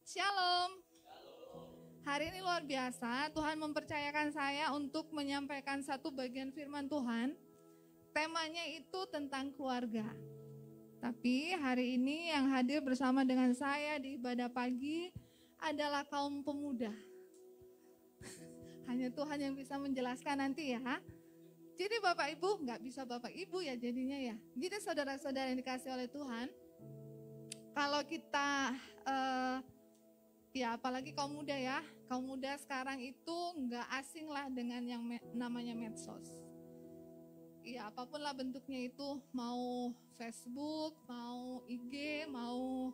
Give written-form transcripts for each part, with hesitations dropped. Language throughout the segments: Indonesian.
Shalom. Hari ini luar biasa, Tuhan mempercayakan saya untuk menyampaikan satu bagian firman Tuhan. Temanya itu tentang keluarga. Tapi hari ini yang hadir bersama dengan saya di ibadah pagi adalah kaum pemuda. Hanya Tuhan yang bisa menjelaskan nanti ya. Jadi Bapak Ibu, nggak bisa Bapak Ibu ya jadinya ya. Jadi saudara-saudara yang dikasih oleh Tuhan, kalau kita ya apalagi kaum muda ya, kaum muda sekarang itu nggak asing lah dengan yang namanya medsos. Ya apapun lah bentuknya itu, mau Facebook, mau IG, mau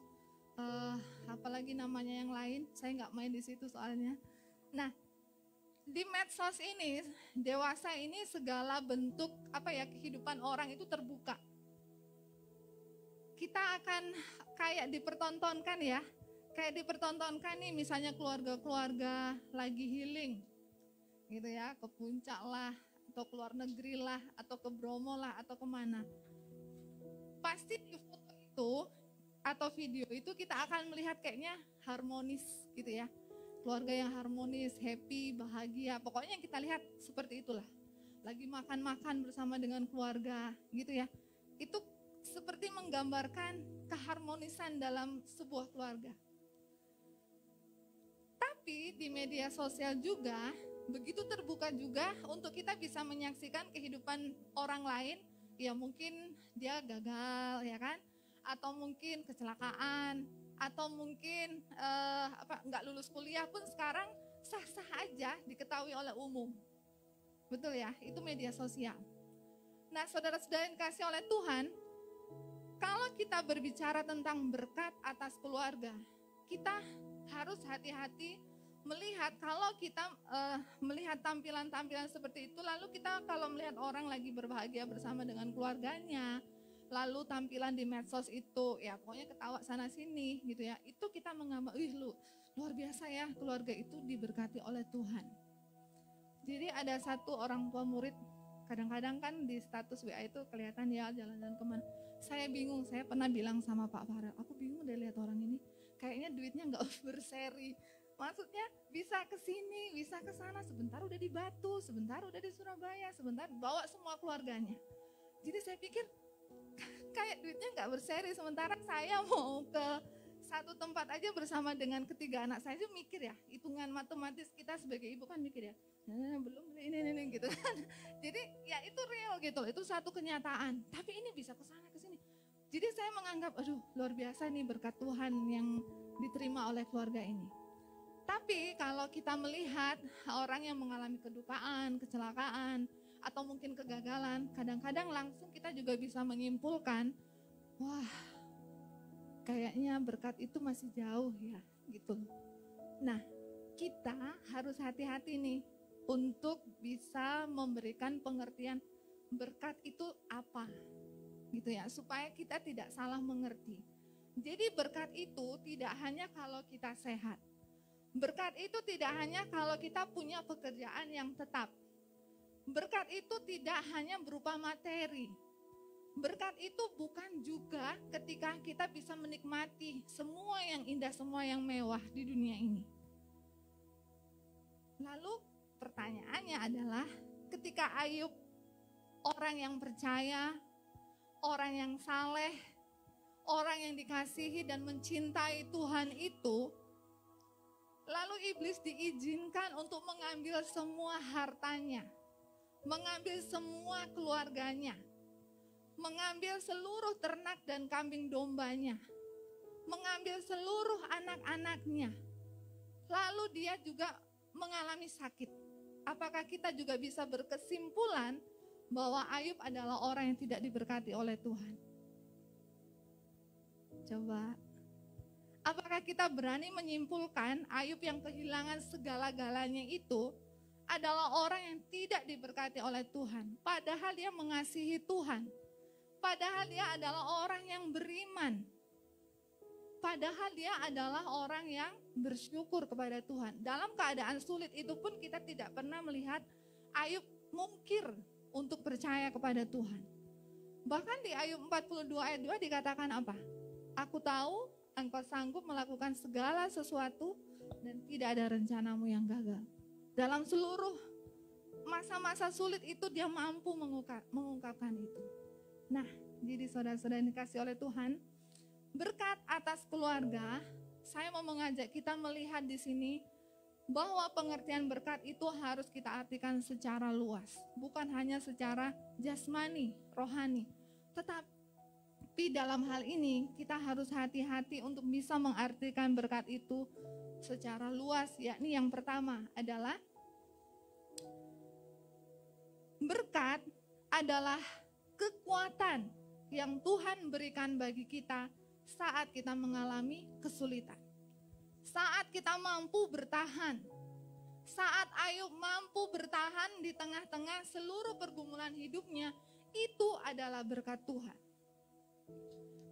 apalagi namanya yang lain, saya nggak main di situ soalnya. Nah, di medsos ini, dewasa ini segala bentuk kehidupan orang itu terbuka. Kita akan kayak dipertontonkan ya. Kayak dipertontonkan nih misalnya keluarga-keluarga lagi healing gitu ya, ke puncak lah, atau ke luar negeri lah, atau ke Bromo lah, atau kemana. Pasti di foto itu atau video itu kita akan melihat kayaknya harmonis gitu ya. Keluarga yang harmonis, happy, bahagia, pokoknya yang kita lihat seperti itulah. Lagi makan-makan bersama dengan keluarga gitu ya. Itu seperti menggambarkan keharmonisan dalam sebuah keluarga. Tapi di media sosial juga begitu terbuka juga untuk kita bisa menyaksikan kehidupan orang lain. Ya mungkin dia gagal ya kan, atau mungkin kecelakaan, atau mungkin nggak lulus kuliah pun sekarang sah-sah aja diketahui oleh umum. Betul ya, itu media sosial. Nah saudara-saudara yang dikasih oleh Tuhan, kalau kita berbicara tentang berkat atas keluarga, kita harus hati-hati melihat kalau kita melihat tampilan-tampilan seperti itu, lalu kita kalau melihat orang lagi berbahagia bersama dengan keluarganya, lalu tampilan di medsos itu ya pokoknya ketawa sana sini gitu ya, itu kita menganggap luar biasa ya, keluarga itu diberkati oleh Tuhan. Jadi ada satu orang tua murid, kadang-kadang kan di status WA itu kelihatan ya jalan-jalan kemana. Saya bingung, saya pernah bilang sama Pak Farel, aku bingung deh lihat orang ini, kayaknya duitnya nggak berseri. Maksudnya bisa ke sini, bisa ke sana, sebentar udah di Batu, sebentar udah di Surabaya, sebentar bawa semua keluarganya. Jadi saya pikir kayak duitnya nggak berseri, sementara saya mau ke satu tempat aja bersama dengan ketiga anak saya aja mikir ya, hitungan matematis kita sebagai ibu kan mikir ya, belum ini gitu kan. Jadi ya itu real gitu, itu satu kenyataan. Tapi ini bisa ke sana ke sini. Jadi saya menganggap, aduh luar biasa nih berkat Tuhan yang diterima oleh keluarga ini. Tapi kalau kita melihat orang yang mengalami kedupaan, kecelakaan, atau mungkin kegagalan, kadang-kadang langsung kita juga bisa menyimpulkan, wah kayaknya berkat itu masih jauh ya gitu. Nah kita harus hati-hati nih untuk bisa memberikan pengertian berkat itu apa gitu ya, supaya kita tidak salah mengerti. Jadi berkat itu tidak hanya kalau kita sehat. Berkat itu tidak hanya kalau kita punya pekerjaan yang tetap. Berkat itu tidak hanya berupa materi. Berkat itu bukan juga ketika kita bisa menikmati semua yang indah, semua yang mewah di dunia ini. Lalu pertanyaannya adalah, ketika Ayub, orang yang percaya, orang yang saleh, orang yang dikasihi dan mencintai Tuhan itu, lalu iblis diizinkan untuk mengambil semua hartanya, mengambil semua keluarganya, mengambil seluruh ternak dan kambing dombanya, mengambil seluruh anak-anaknya. Lalu dia juga mengalami sakit. Apakah kita juga bisa berkesimpulan bahwa Ayub adalah orang yang tidak diberkati oleh Tuhan? Coba. Apakah kita berani menyimpulkan Ayub yang kehilangan segala-galanya itu adalah orang yang tidak diberkati oleh Tuhan? Padahal dia mengasihi Tuhan. Padahal dia adalah orang yang beriman. Padahal dia adalah orang yang bersyukur kepada Tuhan. Dalam keadaan sulit itu pun kita tidak pernah melihat Ayub mungkir untuk percaya kepada Tuhan. Bahkan di Ayub 42 ayat 2 dikatakan apa? Aku tahu engkau sanggup melakukan segala sesuatu dan tidak ada rencanamu yang gagal. Dalam seluruh masa-masa sulit itu dia mampu mengungkapkan itu. Nah, jadi saudara-saudara yang dikasih oleh Tuhan, berkat atas keluarga, saya mau mengajak kita melihat di sini bahwa pengertian berkat itu harus kita artikan secara luas, bukan hanya secara jasmani, rohani. Tetapi dalam hal ini kita harus hati-hati untuk bisa mengartikan berkat itu secara luas, yakni yang pertama adalah berkat adalah kekuatan yang Tuhan berikan bagi kita saat kita mengalami kesulitan. Saat kita mampu bertahan, saat Ayub mampu bertahan di tengah-tengah seluruh pergumulan hidupnya, itu adalah berkat Tuhan.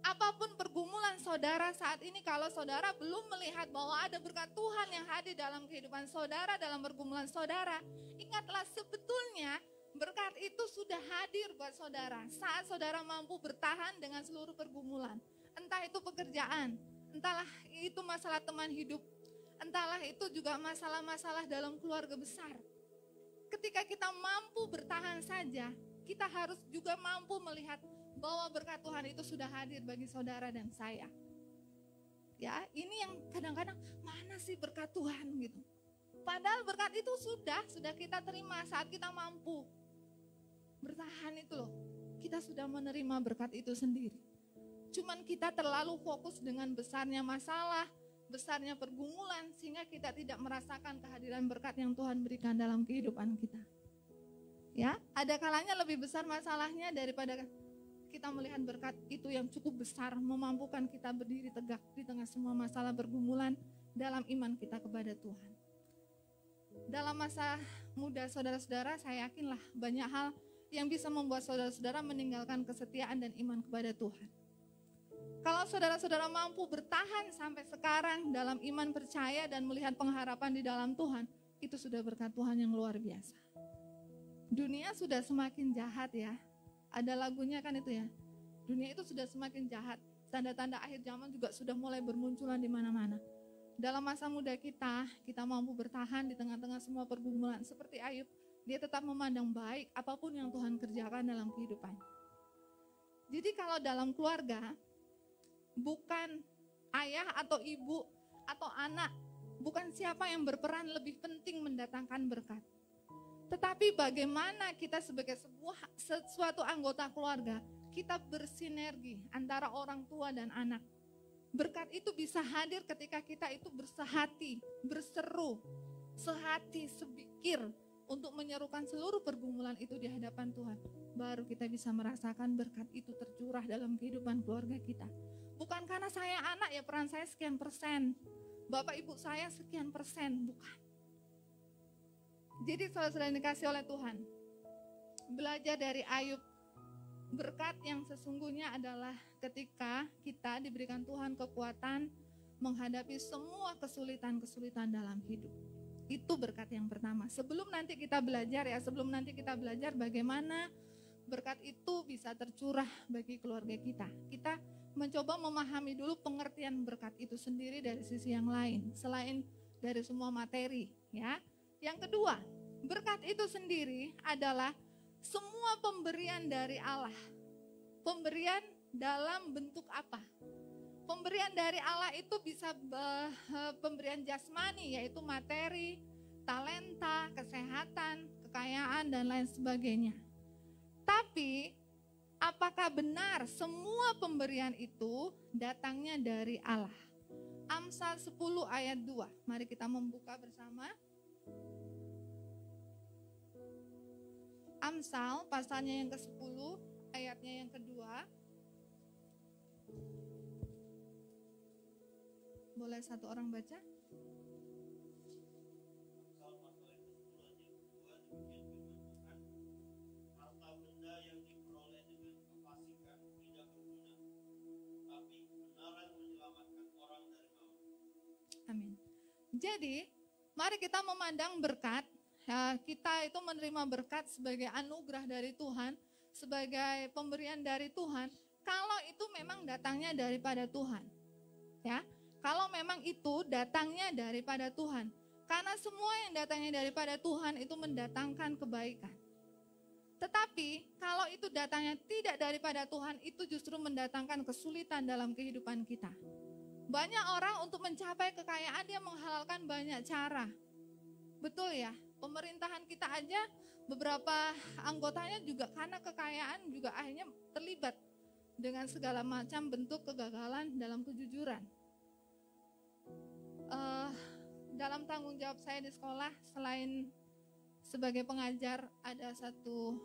Apapun pergumulan saudara saat ini, kalau saudara belum melihat bahwa ada berkat Tuhan yang hadir dalam kehidupan saudara, dalam pergumulan saudara, ingatlah sebetulnya berkat itu sudah hadir buat saudara saat saudara mampu bertahan dengan seluruh pergumulan. Entah itu pekerjaan, entahlah itu masalah teman hidup, entahlah itu juga masalah-masalah dalam keluarga besar. Ketika kita mampu bertahan saja, kita harus juga mampu melihat bahwa berkat Tuhan itu sudah hadir bagi saudara dan saya. Ya, ini yang kadang-kadang mana sih berkat Tuhan gitu. Padahal berkat itu sudah kita terima saat kita mampu bertahan itu loh. Kita sudah menerima berkat itu sendiri. Cuman kita terlalu fokus dengan besarnya masalah, besarnya pergumulan, sehingga kita tidak merasakan kehadiran berkat yang Tuhan berikan dalam kehidupan kita. Ya, ada kalanya lebih besar masalahnya daripada kita melihat berkat itu yang cukup besar, memampukan kita berdiri tegak di tengah semua masalah pergumulan dalam iman kita kepada Tuhan. Dalam masa muda saudara-saudara, saya yakinlah banyak hal yang bisa membuat saudara-saudara meninggalkan kesetiaan dan iman kepada Tuhan. Kalau saudara-saudara mampu bertahan sampai sekarang dalam iman percaya dan melihat pengharapan di dalam Tuhan, itu sudah berkat Tuhan yang luar biasa. Dunia sudah semakin jahat ya. Ada lagunya kan itu ya. Dunia itu sudah semakin jahat. Tanda-tanda akhir zaman juga sudah mulai bermunculan di mana-mana. Dalam masa muda kita mampu bertahan di tengah-tengah semua pergumulan. Seperti Ayub, dia tetap memandang baik apapun yang Tuhan kerjakan dalam kehidupan. Jadi kalau dalam keluarga, bukan ayah atau ibu atau anak, bukan siapa yang berperan lebih penting mendatangkan berkat. Tetapi bagaimana kita sebagai suatu anggota keluarga, kita bersinergi antara orang tua dan anak. Berkat itu bisa hadir ketika kita itu bersehati, berseru, sehati, sepikir untuk menyerukan seluruh pergumulan itu di hadapan Tuhan. Baru kita bisa merasakan berkat itu tercurah dalam kehidupan keluarga kita. Bukan karena saya anak ya peran saya sekian persen, bapak ibu saya sekian persen, bukan. Jadi saudara-saudara yang dikasih oleh Tuhan, belajar dari Ayub, berkat yang sesungguhnya adalah ketika kita diberikan Tuhan kekuatan menghadapi semua kesulitan-kesulitan dalam hidup. Itu berkat yang pertama. Sebelum nanti kita belajar bagaimana berkat itu bisa tercurah bagi keluarga kita. Kita mencoba memahami dulu pengertian berkat itu sendiri dari sisi yang lain, selain dari semua materi, ya. Yang kedua, berkat itu sendiri adalah semua pemberian dari Allah. Pemberian dalam bentuk apa? Pemberian dari Allah itu bisa pemberian jasmani, yaitu materi, talenta, kesehatan, kekayaan, dan lain sebagainya. Tapi, apakah benar semua pemberian itu datangnya dari Allah? Amsal 10 ayat 2. Mari kita membuka bersama. Amsal pasalnya yang ke-10, ayatnya yang kedua. Boleh satu orang baca? Amin. Jadi, mari kita memandang berkat. Kita itu menerima berkat sebagai anugerah dari Tuhan, sebagai pemberian dari Tuhan, kalau itu memang datangnya daripada Tuhan. Ya, kalau memang itu datangnya daripada Tuhan. Karena semua yang datangnya daripada Tuhan itu mendatangkan kebaikan. Tetapi kalau itu datangnya tidak daripada Tuhan, itu justru mendatangkan kesulitan dalam kehidupan kita. Banyak orang untuk mencapai kekayaan dia menghalalkan banyak cara. Betul ya, pemerintahan kita aja beberapa anggotanya juga karena kekayaan juga akhirnya terlibat dengan segala macam bentuk kegagalan dalam kejujuran. Dalam tanggung jawab saya di sekolah, selain sebagai pengajar, ada satu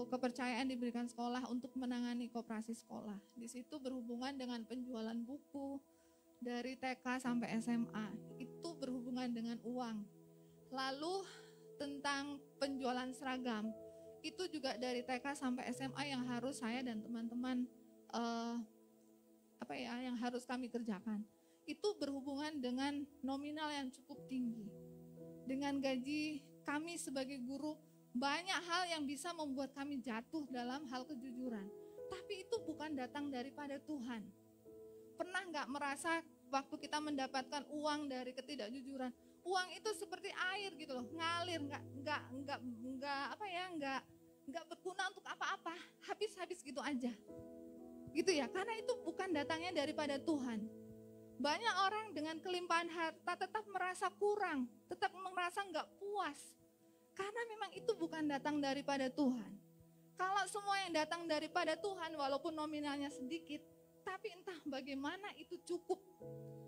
kepercayaan diberikan sekolah untuk menangani koperasi sekolah. Di situ berhubungan dengan penjualan buku dari TK sampai SMA, itu berhubungan dengan uang. Lalu tentang penjualan seragam, itu juga dari TK sampai SMA yang harus saya dan teman-teman yang harus kami kerjakan. Itu berhubungan dengan nominal yang cukup tinggi. Dengan gaji kami sebagai guru, banyak hal yang bisa membuat kami jatuh dalam hal kejujuran. Tapi itu bukan datang daripada Tuhan. Pernah nggak merasa waktu kita mendapatkan uang dari ketidakjujuran, uang itu seperti air gitu loh, ngalir, nggak berguna untuk apa-apa, habis gitu aja. Gitu ya, karena itu bukan datangnya daripada Tuhan. Banyak orang dengan kelimpahan harta tetap merasa kurang, tetap merasa nggak puas. Karena memang itu bukan datang daripada Tuhan. Kalau semua yang datang daripada Tuhan, walaupun nominalnya sedikit, tapi entah bagaimana itu cukup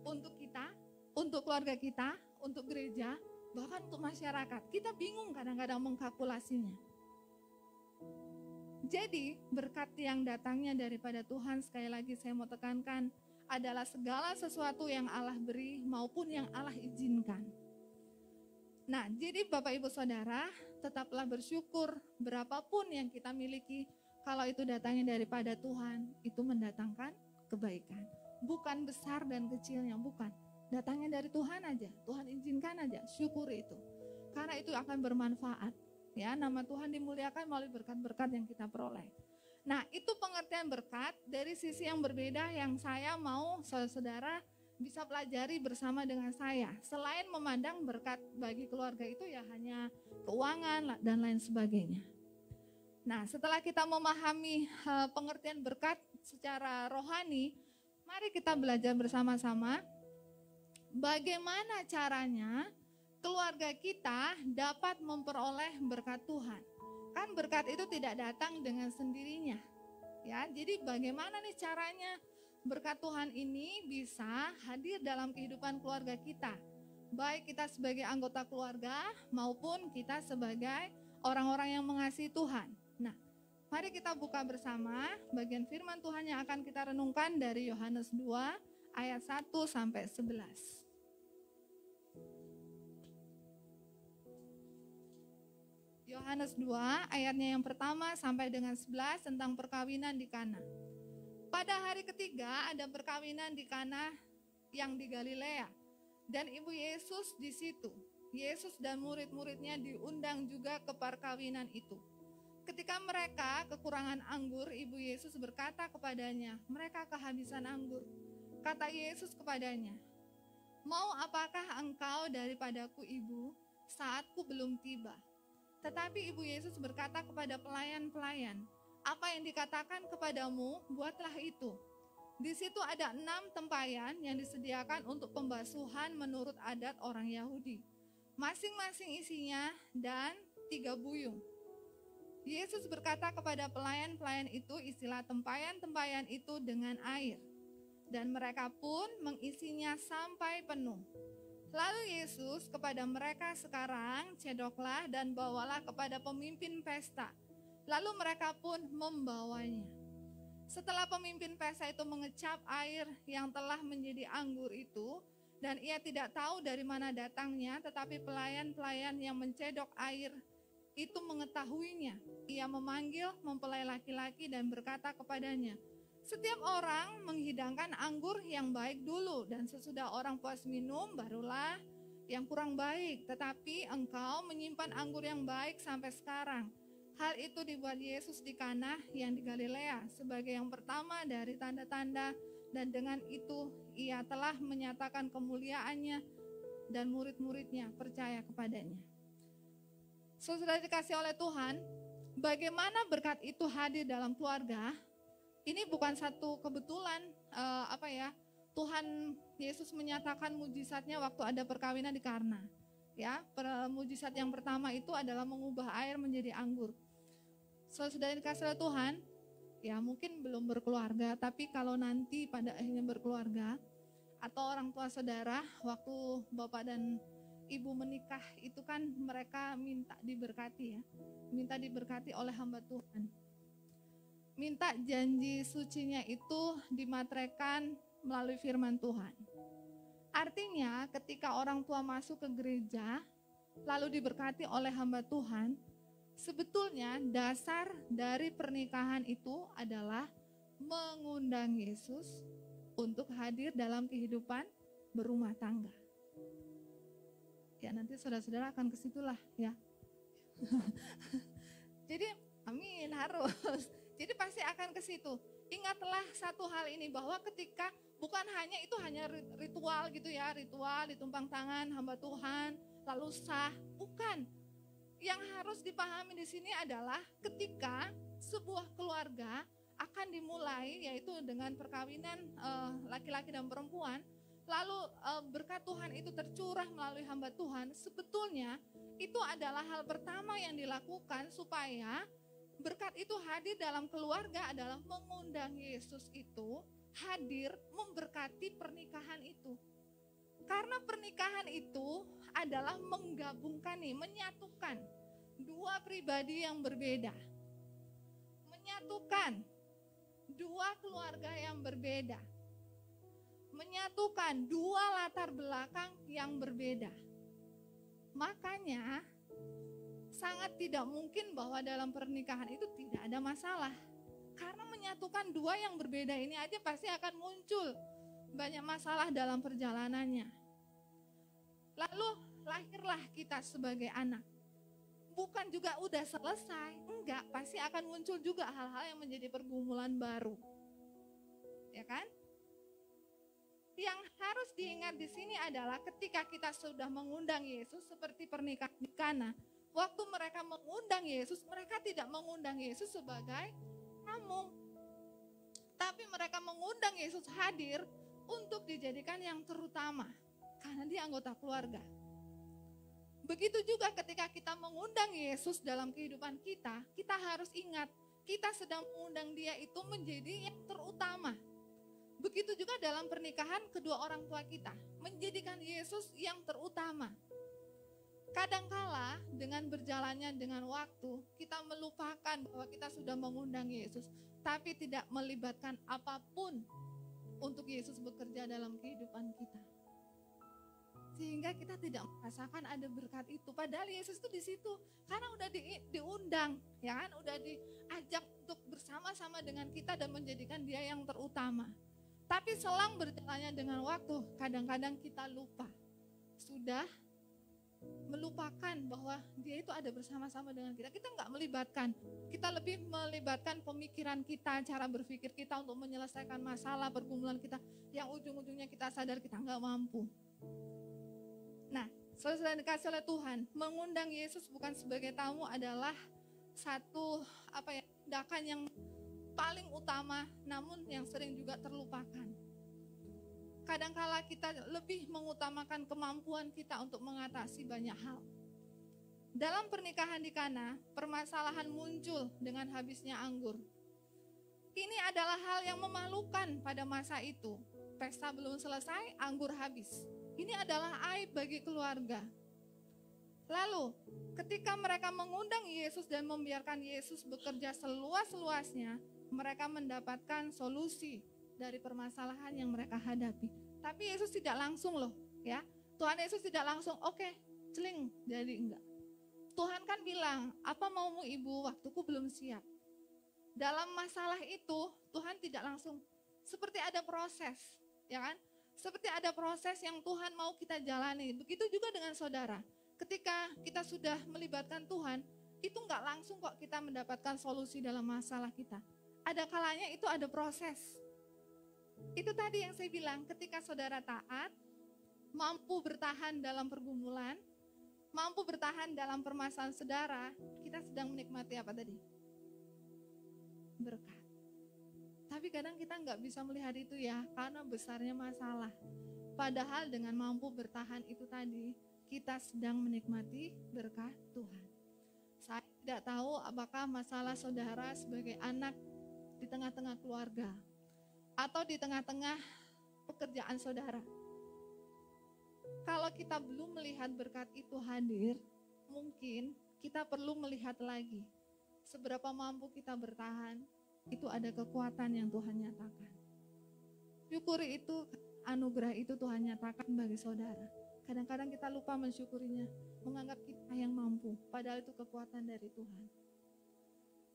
untuk kita, untuk keluarga kita, untuk gereja, bahkan untuk masyarakat. Kita bingung kadang-kadang mengkalkulasinya. Jadi berkat yang datangnya daripada Tuhan, sekali lagi saya mau tekankan, adalah segala sesuatu yang Allah beri maupun yang Allah izinkan. Nah, jadi Bapak Ibu Saudara, tetaplah bersyukur berapapun yang kita miliki, kalau itu datangnya daripada Tuhan, itu mendatangkan kebaikan. Bukan besar dan kecilnya, bukan. Datangnya dari Tuhan aja, Tuhan izinkan aja, syukuri itu. Karena itu akan bermanfaat. Ya, nama Tuhan dimuliakan melalui berkat-berkat yang kita peroleh. Nah, itu pengertian berkat dari sisi yang berbeda yang saya mau saudara-saudara bisa pelajari bersama dengan saya. Selain memandang berkat bagi keluarga itu ya hanya keuangan dan lain sebagainya. Nah, setelah kita memahami pengertian berkat secara rohani, mari kita belajar bersama-sama bagaimana caranya keluarga kita dapat memperoleh berkat Tuhan. Kan berkat itu tidak datang dengan sendirinya. Ya, jadi bagaimana nih caranya berkat Tuhan ini bisa hadir dalam kehidupan keluarga kita. Baik kita sebagai anggota keluarga maupun kita sebagai orang-orang yang mengasihi Tuhan. Nah, mari kita buka bersama bagian firman Tuhan yang akan kita renungkan dari Yohanes 2 ayat 1 sampai 11. Yohanes 2 ayatnya yang pertama sampai dengan 11 tentang perkawinan di Kana. Pada hari ketiga ada perkawinan di Kana yang di Galilea dan ibu Yesus di situ. Yesus dan murid-muridnya diundang juga ke perkawinan itu. Ketika mereka kekurangan anggur, ibu Yesus berkata kepadanya, mereka kehabisan anggur. Kata Yesus kepadanya, mau apakah engkau daripadaku ibu, saatku belum tiba. Tetapi ibu Yesus berkata kepada pelayan-pelayan, apa yang dikatakan kepadamu, buatlah itu. Di situ ada 6 tempayan yang disediakan untuk pembasuhan menurut adat orang Yahudi. Masing-masing isinya dan 3 buyung. Yesus berkata kepada pelayan-pelayan itu, isilah tempayan-tempayan itu dengan air. Dan mereka pun mengisinya sampai penuh. Lalu Yesus kepada mereka, sekarang cedoklah dan bawalah kepada pemimpin pesta. Lalu mereka pun membawanya. Setelah pemimpin pesta itu mengecap air yang telah menjadi anggur itu, dan ia tidak tahu dari mana datangnya, tetapi pelayan-pelayan yang mencedok air itu mengetahuinya. Ia memanggil mempelai laki-laki dan berkata kepadanya, setiap orang menghidangkan anggur yang baik dulu, dan sesudah orang puas minum, barulah yang kurang baik. Tetapi engkau menyimpan anggur yang baik sampai sekarang. Hal itu dibuat Yesus di Kana yang di Galilea sebagai yang pertama dari tanda-tanda, dan dengan itu ia telah menyatakan kemuliaannya dan murid-muridnya percaya kepadanya. Saudara dikasih oleh Tuhan, bagaimana berkat itu hadir dalam keluarga? Ini bukan satu kebetulan, Tuhan Yesus menyatakan mujizatnya waktu ada perkawinan di Kana. Ya, mujizat yang pertama itu adalah mengubah air menjadi anggur. Saudara dikasih oleh Tuhan, ya mungkin belum berkeluarga, tapi kalau nanti pada akhirnya berkeluarga, atau orang tua saudara waktu bapak dan ibu menikah itu kan mereka minta diberkati ya, minta diberkati oleh hamba Tuhan. Minta janji sucinya itu dimateraikan melalui firman Tuhan. Artinya ketika orang tua masuk ke gereja lalu diberkati oleh hamba Tuhan, sebetulnya dasar dari pernikahan itu adalah mengundang Yesus untuk hadir dalam kehidupan berumah tangga. Ya nanti saudara-saudara akan ke situlah ya. Jadi amin, harus. Jadi pasti akan ke situ. Ingatlah satu hal ini, bahwa ketika bukan hanya itu hanya ritual gitu ya, ritual ditumpang tangan hamba Tuhan lalu sah, bukan. Yang harus dipahami di sini adalah ketika sebuah keluarga akan dimulai, yaitu dengan perkawinan laki-laki dan perempuan, lalu berkat Tuhan itu tercurah melalui hamba Tuhan, sebetulnya itu adalah hal pertama yang dilakukan supaya berkat itu hadir dalam keluarga adalah mengundang Yesus itu hadir memberkati pernikahan itu. Karena pernikahan itu adalah menggabungkan nih, menyatukan dua pribadi yang berbeda. Menyatukan dua keluarga yang berbeda. Menyatukan dua latar belakang yang berbeda. Makanya sangat tidak mungkin bahwa dalam pernikahan itu tidak ada masalah. Karena menyatukan dua yang berbeda ini aja pasti akan muncul banyak masalah dalam perjalanannya. Lalu lahirlah kita sebagai anak. Bukan juga udah selesai, enggak, pasti akan muncul juga hal-hal yang menjadi pergumulan baru. Ya kan? Yang harus diingat di sini adalah ketika kita sudah mengundang Yesus seperti pernikahan di Kana. Waktu mereka mengundang Yesus, mereka tidak mengundang Yesus sebagai tamu. Tapi mereka mengundang Yesus hadir untuk dijadikan yang terutama. Karena dia anggota keluarga. Begitu juga ketika kita mengundang Yesus dalam kehidupan kita, kita harus ingat, kita sedang mengundang dia itu menjadi yang terutama. Begitu juga dalam pernikahan kedua orang tua kita, menjadikan Yesus yang terutama. Kadangkala dengan berjalannya dengan waktu, kita melupakan bahwa kita sudah mengundang Yesus, tapi tidak melibatkan apapun untuk Yesus bekerja dalam kehidupan kita. Sehingga kita tidak merasakan ada berkat itu. Padahal Yesus itu di situ, karena udah diundang, ya kan? Udah diajak untuk bersama-sama dengan kita dan menjadikan dia yang terutama. Tapi selang berjalannya dengan waktu, kadang-kadang kita lupa. Sudah melupakan bahwa dia itu ada bersama-sama dengan kita. Kita nggak melibatkan, kita lebih melibatkan pemikiran kita, cara berpikir kita untuk menyelesaikan masalah, pergumulan kita, yang ujung-ujungnya kita sadar kita nggak mampu. Nah, saudara dikasih oleh Tuhan, mengundang Yesus bukan sebagai tamu adalah satu tindakan yang paling utama, namun yang sering juga terlupakan. Kadangkala kita lebih mengutamakan kemampuan kita untuk mengatasi banyak hal. Dalam pernikahan di Kana, permasalahan muncul dengan habisnya anggur. Ini adalah hal yang memalukan pada masa itu. Pesta belum selesai, anggur habis. Ini adalah aib bagi keluarga. Lalu, ketika mereka mengundang Yesus dan membiarkan Yesus bekerja seluas-luasnya, mereka mendapatkan solusi dari permasalahan yang mereka hadapi. Tapi Yesus tidak langsung loh, ya. Tuhan Yesus tidak langsung, oke, celing, jadi enggak. Tuhan kan bilang, apa maumu ibu, waktuku belum siap. Dalam masalah itu, Tuhan tidak langsung, seperti ada proses, ya kan? Seperti ada proses yang Tuhan mau kita jalani. Begitu juga dengan saudara. Ketika kita sudah melibatkan Tuhan, itu nggak langsung kok kita mendapatkan solusi dalam masalah kita. Ada kalanya itu ada proses. Itu tadi yang saya bilang, ketika saudara taat, mampu bertahan dalam pergumulan, mampu bertahan dalam permasalahan saudara, kita sedang menikmati apa tadi? Berkat. Tapi kadang kita nggak bisa melihat itu ya, karena besarnya masalah. Padahal dengan mampu bertahan itu tadi, kita sedang menikmati berkat Tuhan. Saya tidak tahu apakah masalah saudara sebagai anak di tengah-tengah keluarga, atau di tengah-tengah pekerjaan saudara. Kalau kita belum melihat berkat itu hadir, mungkin kita perlu melihat lagi seberapa mampu kita bertahan. Itu ada kekuatan yang Tuhan nyatakan. Syukuri itu, anugerah itu Tuhan nyatakan bagi saudara. Kadang-kadang kita lupa mensyukurinya, menganggap kita yang mampu, padahal itu kekuatan dari Tuhan.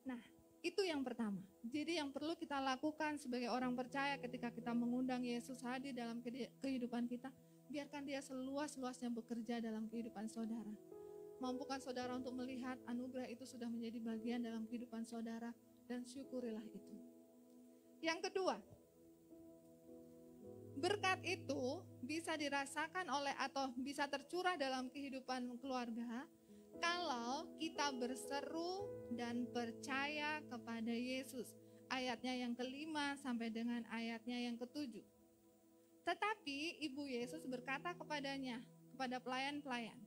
Nah, itu yang pertama. Jadi yang perlu kita lakukan sebagai orang percaya ketika kita mengundang Yesus hadir dalam kehidupan kita, biarkan dia seluas-luasnya bekerja dalam kehidupan saudara. Mampukan saudara untuk melihat anugerah itu sudah menjadi bagian dalam kehidupan saudara, dan syukurilah itu. Yang kedua, berkat itu bisa dirasakan oleh atau bisa tercurah dalam kehidupan keluarga kalau kita berseru dan percaya kepada Yesus. Ayatnya yang ke-5 sampai dengan ayatnya yang ke-7. Tetapi Ibu Yesus berkata kepadanya, kepada pelayan-pelayan,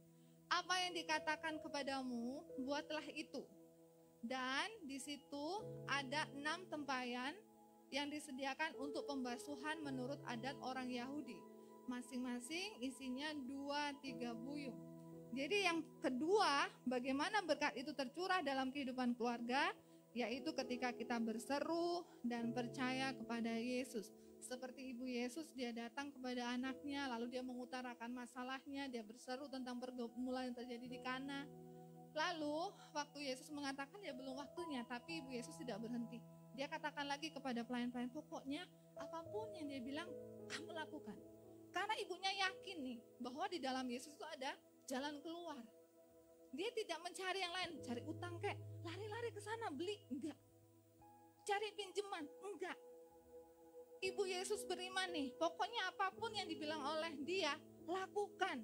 apa yang dikatakan kepadamu, buatlah itu. Dan di situ ada 6 tempayan yang disediakan untuk pembasuhan menurut adat orang Yahudi. Masing-masing isinya 2-3 buyung. Jadi yang kedua, bagaimana berkat itu tercurah dalam kehidupan keluarga, yaitu ketika kita berseru dan percaya kepada Yesus. Seperti Ibu Yesus, dia datang kepada anaknya, lalu dia mengutarakan masalahnya, dia berseru tentang pergumulan yang terjadi di Kana. Lalu waktu Yesus mengatakan ya belum waktunya, tapi Ibu Yesus tidak berhenti. Dia katakan lagi kepada pelayan-pelayan, pokoknya apapun yang dia bilang, kamu lakukan. Karena ibunya yakin nih, bahwa di dalam Yesus itu ada jalan keluar. Dia tidak mencari yang lain, cari utang kek, lari-lari ke sana beli, enggak. Cari pinjaman, enggak. Ibu Yesus beriman nih, pokoknya apapun yang dibilang oleh dia, lakukan.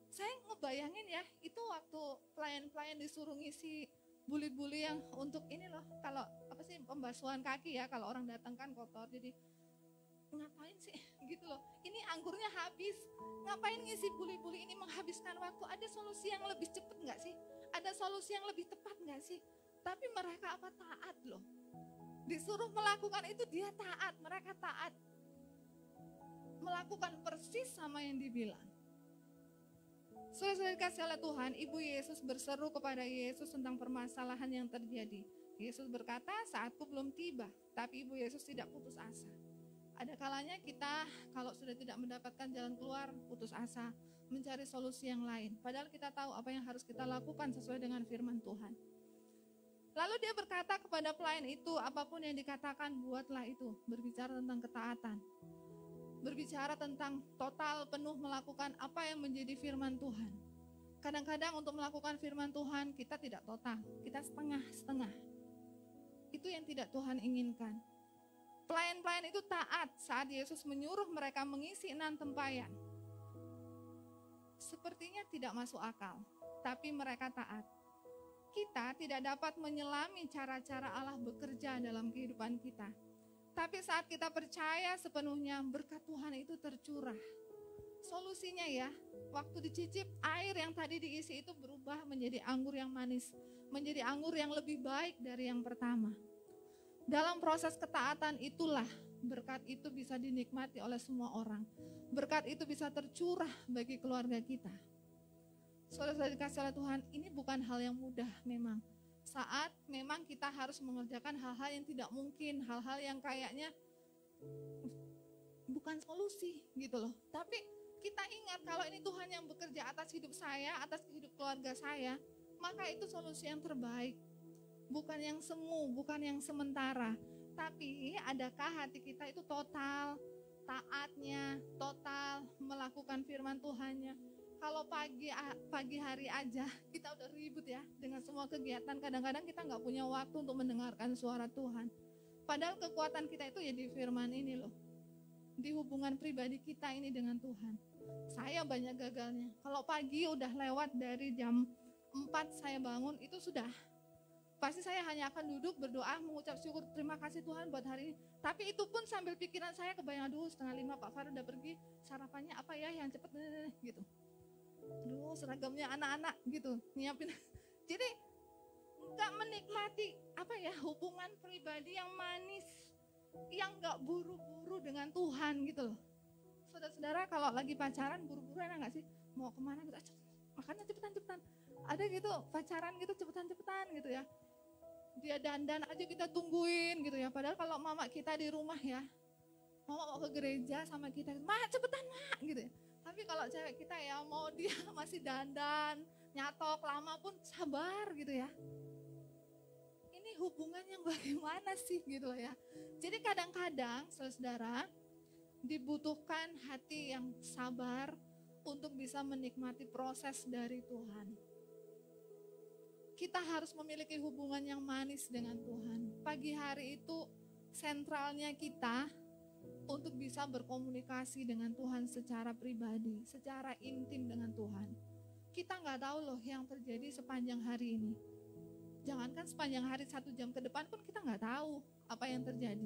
Saya ngebayangin ya, itu waktu pelayan-pelayan disuruh ngisi buli-buli yang untuk ini loh, kalau apa sih pembasuhan kaki ya, kalau orang datang kan kotor, jadi ngapain sih gitu loh. Ini anggurnya habis, ngapain ngisi buli-buli ini menghabiskan waktu? Ada solusi yang lebih cepat nggak sih? Ada solusi yang lebih tepat nggak sih? Tapi mereka apa taat loh. Disuruh melakukan itu dia taat, mereka taat. Melakukan persis sama yang dibilang. Saudara dikasih oleh Tuhan, Ibu Yesus berseru kepada Yesus tentang permasalahan yang terjadi. Yesus berkata, saatku belum tiba, tapi Ibu Yesus tidak putus asa. Ada kalanya kita kalau sudah tidak mendapatkan jalan keluar, putus asa, mencari solusi yang lain. Padahal kita tahu apa yang harus kita lakukan sesuai dengan firman Tuhan. Lalu dia berkata kepada pelayan itu, apapun yang dikatakan, buatlah itu. Berbicara tentang ketaatan. Berbicara tentang total penuh melakukan apa yang menjadi firman Tuhan. Kadang-kadang untuk melakukan firman Tuhan kita tidak total, kita setengah-setengah. Itu yang tidak Tuhan inginkan. Pelayan-pelayan itu taat saat Yesus menyuruh mereka mengisi 6 tempayan. Sepertinya tidak masuk akal, tapi mereka taat. Kita tidak dapat menyelami cara-cara Allah bekerja dalam kehidupan kita. Tapi saat kita percaya sepenuhnya, berkat Tuhan itu tercurah. Solusinya ya, waktu dicicip air yang tadi diisi itu berubah menjadi anggur yang manis, menjadi anggur yang lebih baik dari yang pertama. Dalam proses ketaatan itulah berkat itu bisa dinikmati oleh semua orang. Berkat itu bisa tercurah bagi keluarga kita. Saudara dikasih oleh Tuhan, ini bukan hal yang mudah memang. Saat memang kita harus mengerjakan hal-hal yang tidak mungkin, hal-hal yang kayaknya bukan solusi gitu loh. Tapi kita ingat kalau ini Tuhan yang bekerja atas hidup saya, atas hidup keluarga saya, maka itu solusi yang terbaik. Bukan yang semu, bukan yang sementara. Tapi adakah hati kita itu total taatnya, total melakukan firman Tuhannya? Kalau pagi hari aja kita udah ribut ya dengan semua kegiatan. Kadang-kadang kita nggak punya waktu untuk mendengarkan suara Tuhan. Padahal kekuatan kita itu ya di firman ini loh. Di hubungan pribadi kita ini dengan Tuhan. Saya banyak gagalnya. Kalau pagi udah lewat dari jam 4 saya bangun, itu sudah. Pasti saya hanya akan duduk berdoa, mengucap syukur, terima kasih Tuhan buat hari ini. Tapi itu pun sambil pikiran saya kebayang, aduh 4:30 Pak Far udah pergi, sarapannya apa ya yang cepet gitu. Aduh seragamnya anak-anak gitu, nyiapin. Jadi nggak menikmati hubungan pribadi yang manis, yang nggak buru-buru dengan Tuhan gitu loh. Saudara-saudara kalau lagi pacaran buru-buru enak nggak sih? Mau kemana gitu, makanya cepetan-cepetan. Ada gitu pacaran gitu cepetan-cepetan gitu ya. Dia dandan aja kita tungguin gitu ya. Padahal kalau mama kita di rumah ya, mama mau ke gereja sama kita, cepetan mak gitu ya. Tapi kalau cewek kita ya mau dia masih dandan, nyatok lama pun sabar gitu ya. Ini hubungan yang bagaimana sih gitu ya. Jadi kadang-kadang saudara dibutuhkan hati yang sabar untuk bisa menikmati proses dari Tuhan. Kita harus memiliki hubungan yang manis dengan Tuhan. Pagi hari itu sentralnya kita untuk bisa berkomunikasi dengan Tuhan secara pribadi, secara intim dengan Tuhan. Kita nggak tahu loh yang terjadi sepanjang hari ini. Jangankan sepanjang hari 1 jam ke depan pun kita nggak tahu apa yang terjadi.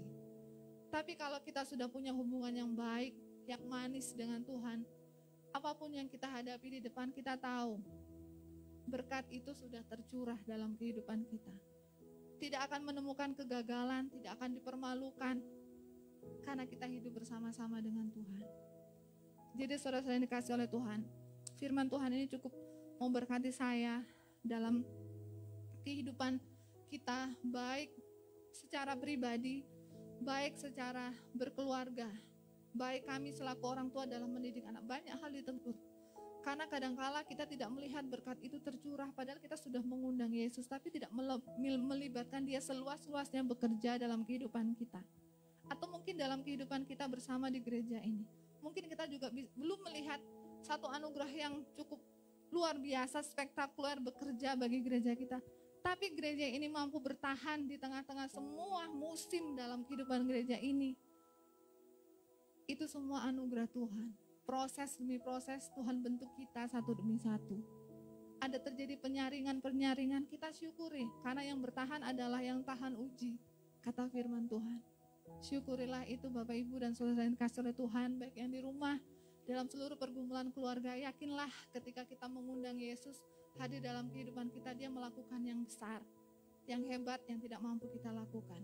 Tapi kalau kita sudah punya hubungan yang baik, yang manis dengan Tuhan, apapun yang kita hadapi di depan kita tahu berkat itu sudah tercurah dalam kehidupan kita. Tidak akan menemukan kegagalan, tidak akan dipermalukan, karena kita hidup bersama-sama dengan Tuhan. Jadi saudara-saudara yang dikasih oleh Tuhan, firman Tuhan ini cukup memberkati saya dalam kehidupan kita, baik secara pribadi, baik secara berkeluarga, baik kami selaku orang tua dalam mendidik anak. Banyak hal ditegur. Karena kadangkala kita tidak melihat berkat itu tercurah, padahal kita sudah mengundang Yesus, tapi tidak melibatkan dia seluas-luasnya bekerja dalam kehidupan kita. Atau mungkin dalam kehidupan kita bersama di gereja ini. Mungkin kita juga belum melihat satu anugerah yang cukup luar biasa, spektakuler bekerja bagi gereja kita. Tapi gereja ini mampu bertahan di tengah-tengah semua musim dalam kehidupan gereja ini. Itu semua anugerah Tuhan. Proses demi proses Tuhan bentuk kita satu demi satu. Ada terjadi penyaringan, kita syukuri. Karena yang bertahan adalah yang tahan uji. Kata firman Tuhan. Syukurilah itu Bapak Ibu dan saudara yang dikasihi oleh Tuhan. Baik yang di rumah, dalam seluruh pergumulan keluarga. Yakinlah ketika kita mengundang Yesus hadir dalam kehidupan kita, dia melakukan yang besar, yang hebat, yang tidak mampu kita lakukan.